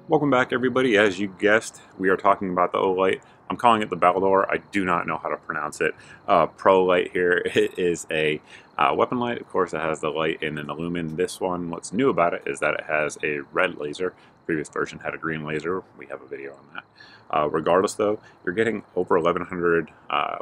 Welcome back, everybody. As you guessed, we are talking about the Olight. I'm calling it the Baldr. I do not know how to pronounce it. Pro light here. It is a weapon light. Of course, it has the light and then the lumen. This one, what's new about it is that it has a red laser. The previous version had a green laser. We have a video on that. Regardless, though, you're getting over 1,100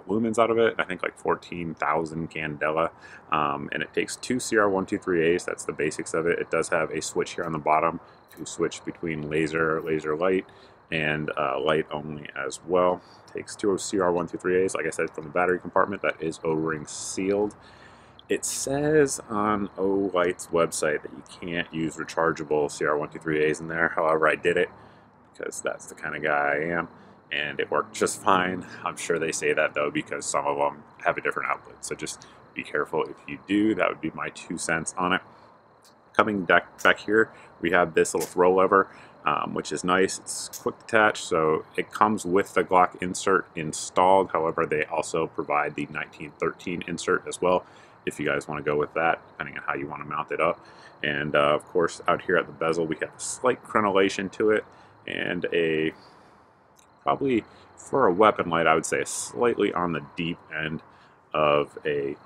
lumens out of it. I think like 14,000 candela. And it takes two CR123As. That's the basics of it. It does have a switch here on the bottom to switch between laser light, and light only as well. Takes two of CR123As, like I said, from the battery compartment that is O-ring sealed. It says on Olight's website that you can't use rechargeable CR123As in there. However, I did it because that's the kind of guy I am, and it worked just fine. I'm sure they say that though because some of them have a different output, so just be careful if you do. That would be my 2 cents on it. Coming back here, we have this little throw lever, which is nice. It's quick detach, so it comes with the Glock insert installed. However, they also provide the 1913 insert as well, if you guys want to go with that, depending on how you want to mount it up. And of course, out here at the bezel, we have a slight crenellation to it, and a probably for a weapon light, I would say slightly on the deep end of a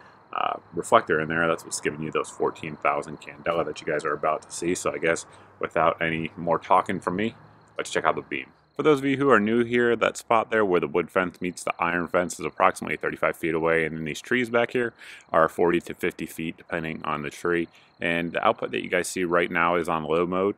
reflector in there. That's what's giving you those 14,000 candela that you guys are about to see. So I guess without any more talking from me, let's check out the beam. For those of you who are new here, that spot there where the wood fence meets the iron fence is approximately 35 feet away, and then these trees back here are 40 to 50 feet depending on the tree. And the output that you guys see right now is on low mode,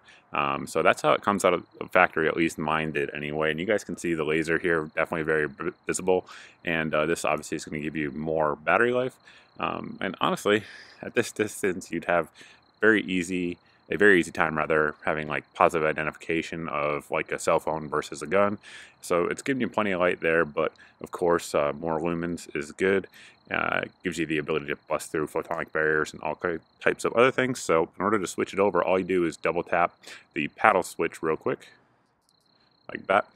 so that's how it comes out of the factory, at least mine did anyway. And you guys can see the laser here, definitely very visible, and this obviously is going to give you more battery life. And honestly, at this distance, you'd have a very easy time having like positive identification of like a cell phone versus a gun. So it's giving you plenty of light there, but of course more lumens is good. It gives you the ability to bust through photonic barriers and all types of other things. So in order to switch it over, all you do is double tap the paddle switch real quick, like that.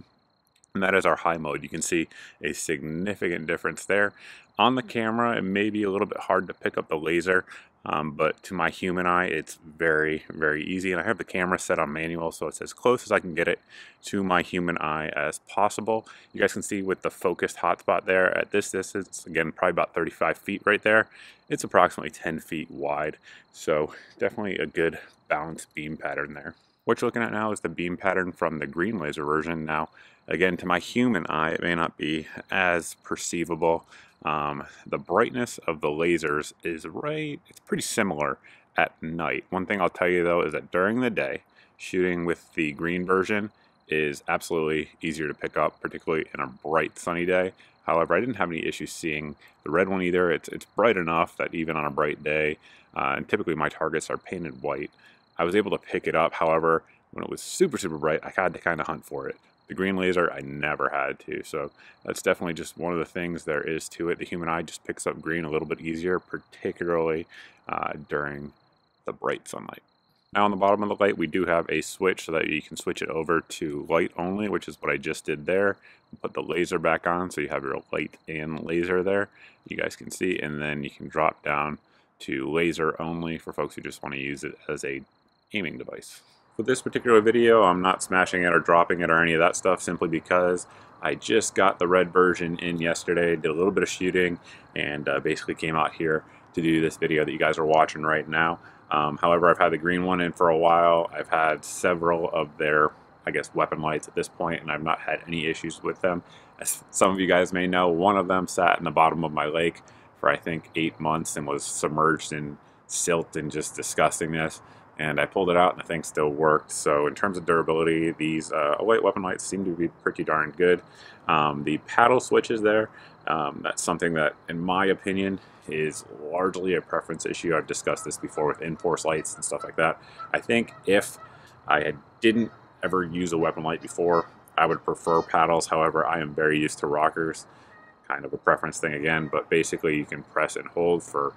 And that is our high mode. You can see a significant difference there. On the camera, it may be a little bit hard to pick up the laser, but to my human eye, it's very, very easy. And I have the camera set on manual, so it's as close as I can get it to my human eye as possible. You guys can see with the focused hotspot there at this distance, again, probably about 35 feet right there. It's approximately 10 feet wide, so definitely a good balanced beam pattern there. What you're looking at now is the beam pattern from the green laser version. Now, again, to my human eye, it may not be as perceivable. The brightness of the lasers is it's pretty similar at night. One thing I'll tell you though is that during the day, shooting with the green version is absolutely easier to pick up, particularly in a bright sunny day. However, I didn't have any issues seeing the red one either. It's bright enough that even on a bright day, and typically my targets are painted white, I was able to pick it up. However, when it was super, super bright, I had to kind of hunt for it. The green laser, I never had to, so that's definitely just one of the things there is to it. The human eye just picks up green a little bit easier, particularly during the bright sunlight. Now on the bottom of the light, we do have a switch so that you can switch it over to light only, which is what I just did there. Put the laser back on, so you have your light and laser there. You guys can see, and then you can drop down to laser only for folks who just want to use it as a aiming device. For this particular video, I'm not smashing it or dropping it or any of that stuff, simply because I just got the red version in yesterday, did a little bit of shooting, and basically came out here to do this video that you guys are watching right now. However, I've had the green one in for a while. I've had several of their, I guess, weapon lights at this point, and I've not had any issues with them. As some of you guys may know, one of them sat in the bottom of my lake for I think 8 months and was submerged in silt and just disgustingness. And I pulled it out and the thing still worked. So in terms of durability, these Olight weapon lights seem to be pretty darn good. The paddle switches there, that's something that, in my opinion, is largely a preference issue. I've discussed this before with in-force lights and stuff like that. I think if I didn't ever use a weapon light before, I would prefer paddles. However, I am very used to rockers. Kind of a preference thing again, but basically you can press and hold for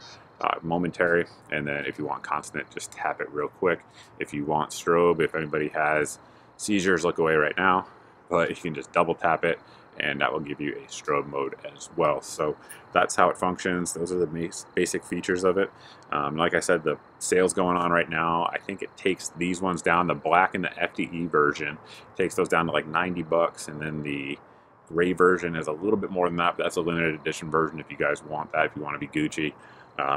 momentary, and then if you want constant, just tap it real quick. If you want strobe, if anybody has seizures, look away right now, but you can just double tap it and that will give you a strobe mode as well. So that's how it functions. Those are the basic features of it. Like I said, the sale's going on right now. I think it takes these ones down, the black and the FDE version, takes those down to like 90 bucks, and then the gray version is a little bit more than that, but that's a limited edition version if you guys want that, if you want to be Gucci.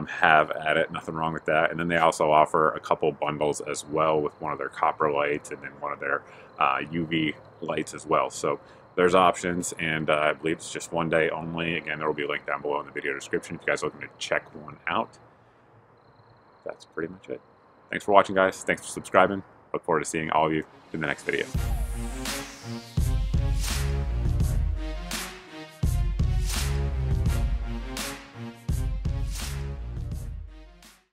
Have at it, nothing wrong with that. And then they also offer a couple bundles as well with one of their copper lights and then one of their UV lights as well. So there's options, and I believe it's just one day only. Again, there will be a link down below in the video description if you guys are looking to check one out. That's pretty much it. Thanks for watching, guys. Thanks for subscribing. Look forward to seeing all of you in the next video.